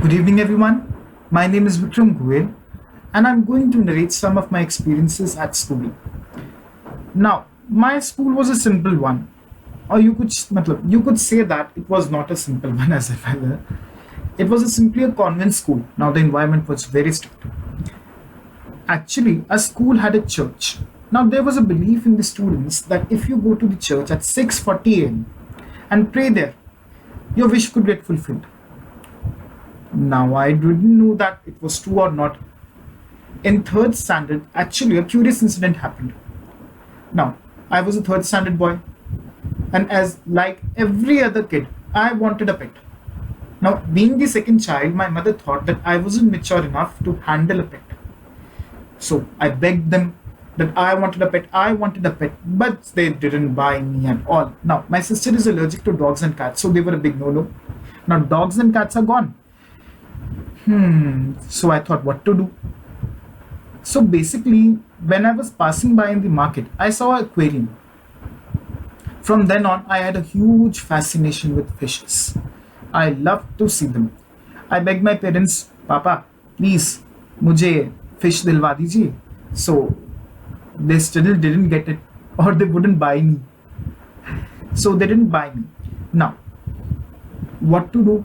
Good evening, everyone. My name is Vikram Goel, and I'm going to narrate some of my experiences at school. Now, my school was a simple one, or you could say that it was not a simple one as well. It was a simply a convent school. Now, the environment was very strict. Actually, a school had a church. Now, there was a belief in the students that if you go to the church at 6:40 a.m. and pray there, your wish could get fulfilled. Now, I didn't know that it was true or not. In third standard, actually, a curious incident happened. Now, I was a third standard boy, and as like every other kid, I wanted a pet. Now, being the second child, my mother thought that I wasn't mature enough to handle a pet. So I begged them that I wanted a pet, but they didn't buy me at all. Now, my sister is allergic to dogs and cats, so they were a big no no. Now, dogs and cats are gone. So I thought what to do. So basically, when I was passing by in the market, I saw an aquarium. From then on, I had a huge fascination with fishes. I loved to see them. I begged my parents, Papa, please, मुझे fish दिलवा दीजिए. So they still didn't get it, or they wouldn't buy me. So they didn't buy me. Now, what to do?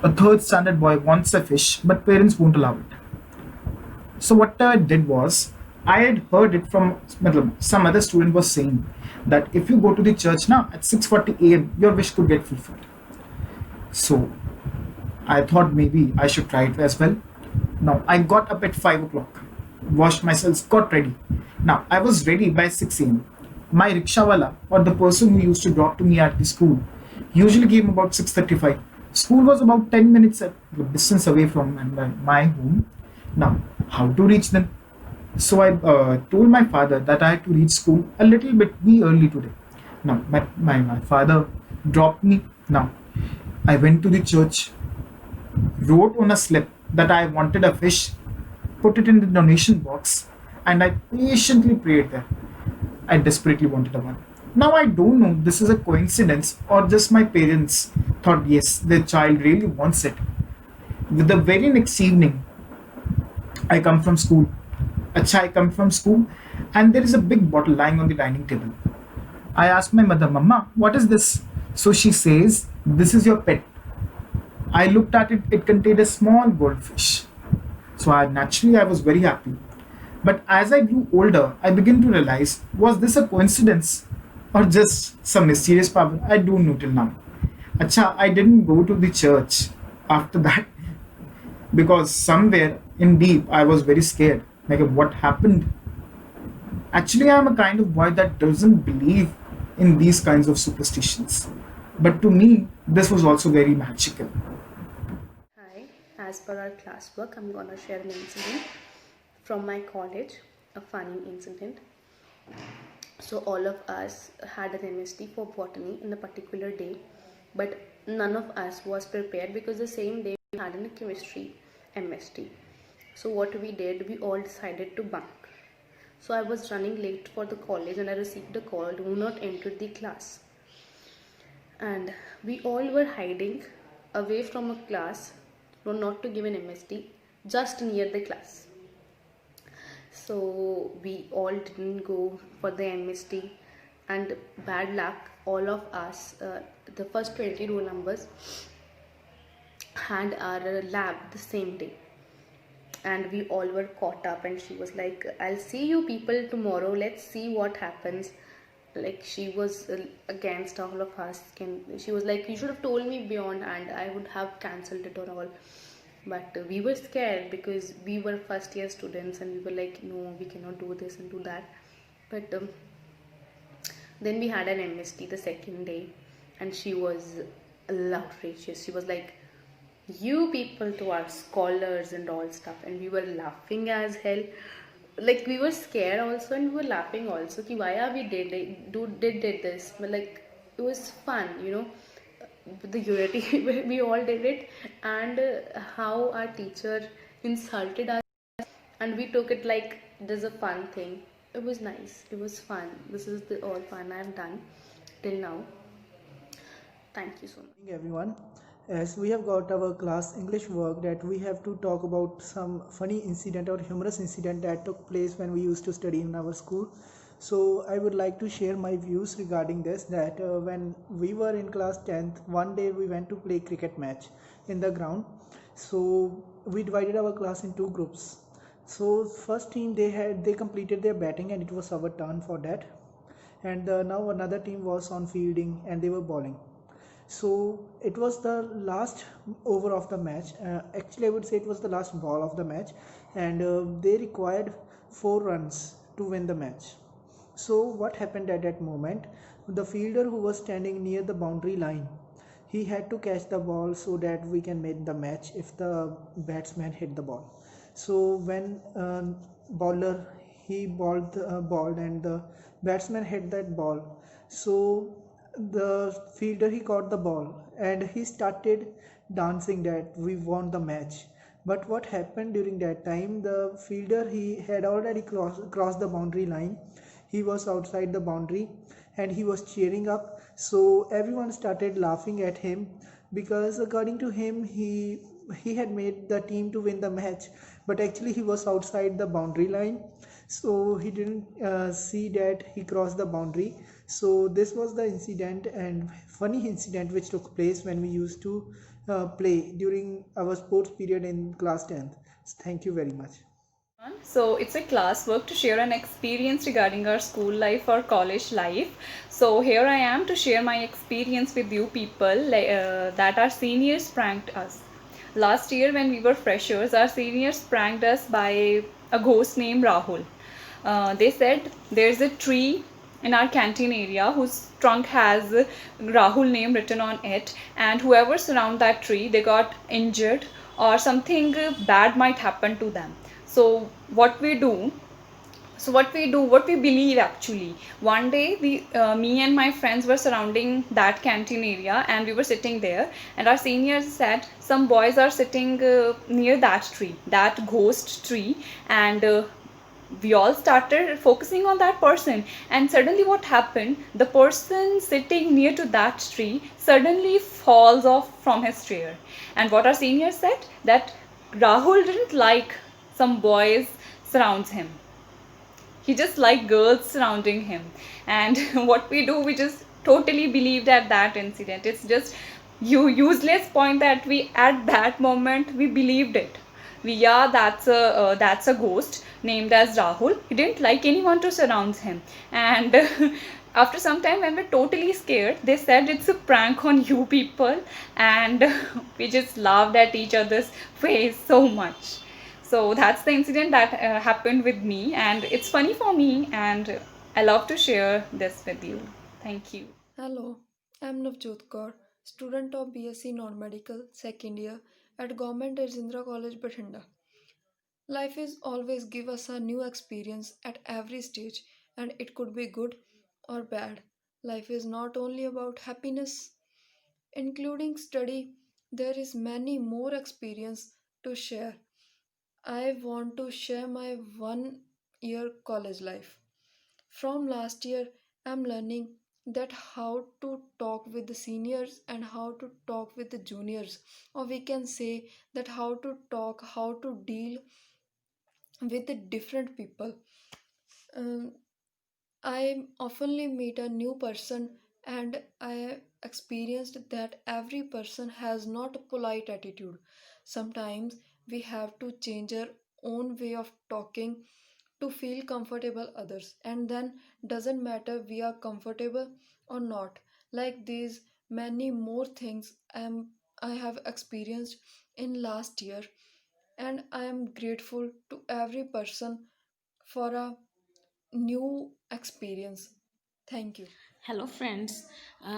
A third standard boy wants a fish, but parents won't allow it. So what I did was, I had heard it from some other student was saying that if you go to the church now at 6:40 a.m., your wish could get fulfilled. So I thought maybe I should try it as well. Now I got up at 5 o'clock, washed myself, got ready. Now I was ready by 6 a.m. My rickshawala, or the person who used to drop to me at the school, usually came about 6:35. School was about 10 minutes at distance away from my home. Now, how to reach them? So I told my father that I had to reach school a little bit early today. Now, my father dropped me. Now, I went to the church, wrote on a slip that I wanted a fish, put it in the donation box, and I patiently prayed there. I desperately wanted a one. Now I don't know this is a coincidence or just my parents thought yes, their child really wants it. The very next evening, I come from school. Acha, I come from school, and there is a big bottle lying on the dining table. I ask my mother, Mama, what is this? So she says, this is your pet. I looked at it, it contained a small goldfish. So I was very happy. But as I grew older, I began to realize, was this a coincidence or just some mysterious power? I don't know till now. Acha, I didn't go to the church after that because somewhere in deep I was very scared. Like what happened? Actually, I'm a kind of boy that doesn't believe in these kinds of superstitions. But to me, this was also very magical. Hi, as per our classwork, I'm gonna share an incident from my college, a funny incident. So, all of us had an MST for botany in a particular day, but none of us was prepared because the same day we had a chemistry MST. So, what we did, we all decided to bunk. So, I was running late for the college and I received a call, do not enter the class. And we all were hiding away from a class, no, not to give an MST, just near the class. So we all didn't go for the MST, and bad luck, all of us, the first 20 roll numbers, had our lab the same day. And we all were caught up, and she was like, I'll see you people tomorrow, let's see what happens. Like she was against all of us. She was like, you should have told me beyond and I would have cancelled it or all. But we were scared because we were first year students and we were like, no, we cannot do this and do that. But then we had an MST the second day, and she was outrageous. She was like, you people to our scholars and all stuff, and we were laughing as hell. Like we were scared also and we were laughing also ki why are we did this, but like it was fun, the unity we all did it. And how our teacher insulted us and we took it like it is a fun thing. It was nice, it was fun. This is the all fun I've done till now. Thank you so much. Evening, everyone. as we have got our class English work that we have to talk about some funny incident or humorous incident that took place when we used to study in our school. So I would like to share my views regarding this that when we were in class 10th, one day we went to play cricket match in the ground. So we divided our class in two groups. So first team they completed their batting and it was our turn for that. And now another team was on fielding and they were bowling. So it was the last over of the match. Actually, I would say it was the last ball of the match, and they required 4 runs to win the match. So what happened at that moment? The fielder who was standing near the boundary line, he had to catch the ball so that we can make the match if the batsman hit the ball. So when bowler he balled and the batsman hit that ball, so the fielder he caught the ball and he started dancing that we won the match. But what happened during that time, the fielder he had already crossed the boundary line. He was outside the boundary and he was cheering up, so everyone started laughing at him because according to him he had made the team to win the match, but actually he was outside the boundary line, so he didn't see that he crossed the boundary. So this was the incident and funny incident which took place when we used to play during our sports period in class 10th. Thank you very much. So it's a class work to share an experience regarding our school life or college life. So here I am to share my experience with you people that our seniors pranked us. Last year when we were freshers, our seniors pranked us by a ghost named Rahul. They said there's a tree in our canteen area whose trunk has Rahul name written on it, and whoever surround that tree they got injured or something bad might happen to them. So what we believe actually, one day me and my friends were surrounding that canteen area and we were sitting there, and our seniors said some boys are sitting near that tree, that ghost tree, and we all started focusing on that person, and suddenly what happened, the person sitting near to that tree suddenly falls off from his chair. And what our seniors said, that Rahul didn't like some boys surrounds him, he just liked girls surrounding him. And what we do, we just totally believed at that incident. It's just you useless point that we at that moment we believed it. We, yeah, that's a ghost named as Rahul, he didn't like anyone to surround him. And after some time when we're totally scared, they said it's a prank on you people, and we just laughed at each other's face so much. So that's the incident that happened with me, and it's funny for me, and I love to share this with you. Thank you. Hello, I'm Navjot Kaur, student of BSc Non-Medical, second year at Government Rajindra College, Bathinda. Life is always give us a new experience at every stage, and it could be good or bad. Life is not only about happiness, including study. There is many more experience to share. I want to share my 1 year college life. From last year, I'm learning that how to talk with the seniors and how to talk with the juniors, or we can say that how to talk, how to deal with the different people. Um, I oftenly meet a new person, and I experienced that every person has not a polite attitude. Sometimes we have to change our own way of talking to feel comfortable others, and then doesn't matter we are comfortable or not. Like these many more things I have experienced in last year, and I am grateful to every person for a new experience. Thank you. Hello friends,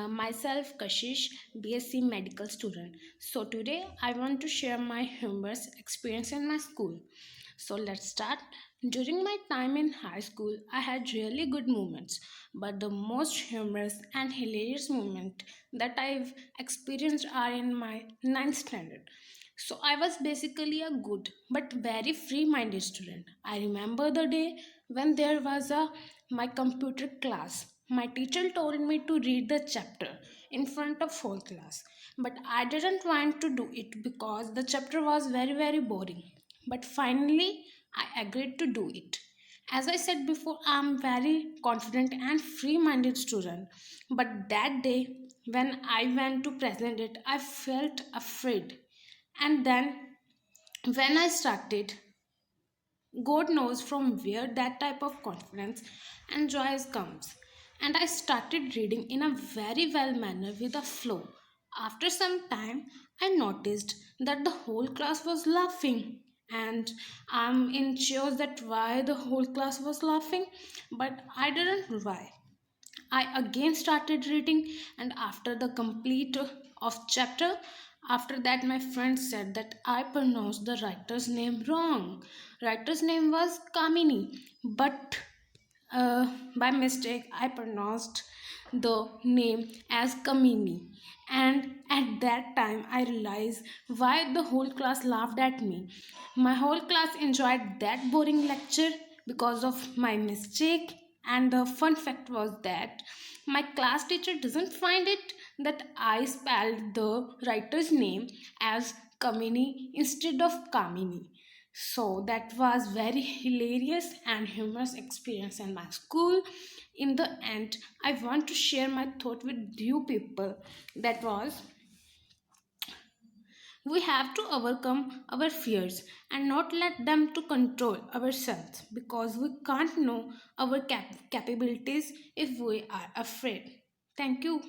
myself Kashish, BSc medical student. So today I want to share my humorous experience in my school. So let's start. During my time in high school, I had really good moments, but the most humorous and hilarious moment that I've experienced are in my ninth standard. So I was basically a good but very free-minded student. I remember the day when there was a my computer class. My teacher told me to read the chapter in front of whole class. But I didn't want to do it because the chapter was very very boring. But finally I agreed to do it. As I said before, I'm very confident and free-minded student. But that day when I went to present it, I felt afraid. And then when I started, God knows from where that type of confidence and joy comes. And I started reading in a very well manner with a flow. After some time, I noticed that the whole class was laughing. And I'm in cheers that why the whole class was laughing, but I didn't know why. I again started reading, and after the complete of chapter, after that my friend said that I pronounced the writer's name wrong. Writer's name was Kamini, but by mistake I pronounced the name as Kamini. And at that time I realized why the whole class laughed at me. My whole class enjoyed that boring lecture because of my mistake. And the fun fact was that my class teacher doesn't find it that I spelled the writer's name as Kamini instead of Kamini. So that was very hilarious and humorous experience in my school. In the end, I want to share my thought with you people. That was, we have to overcome our fears and not let them to control ourselves, because we can't know our capabilities if we are afraid. Thank you.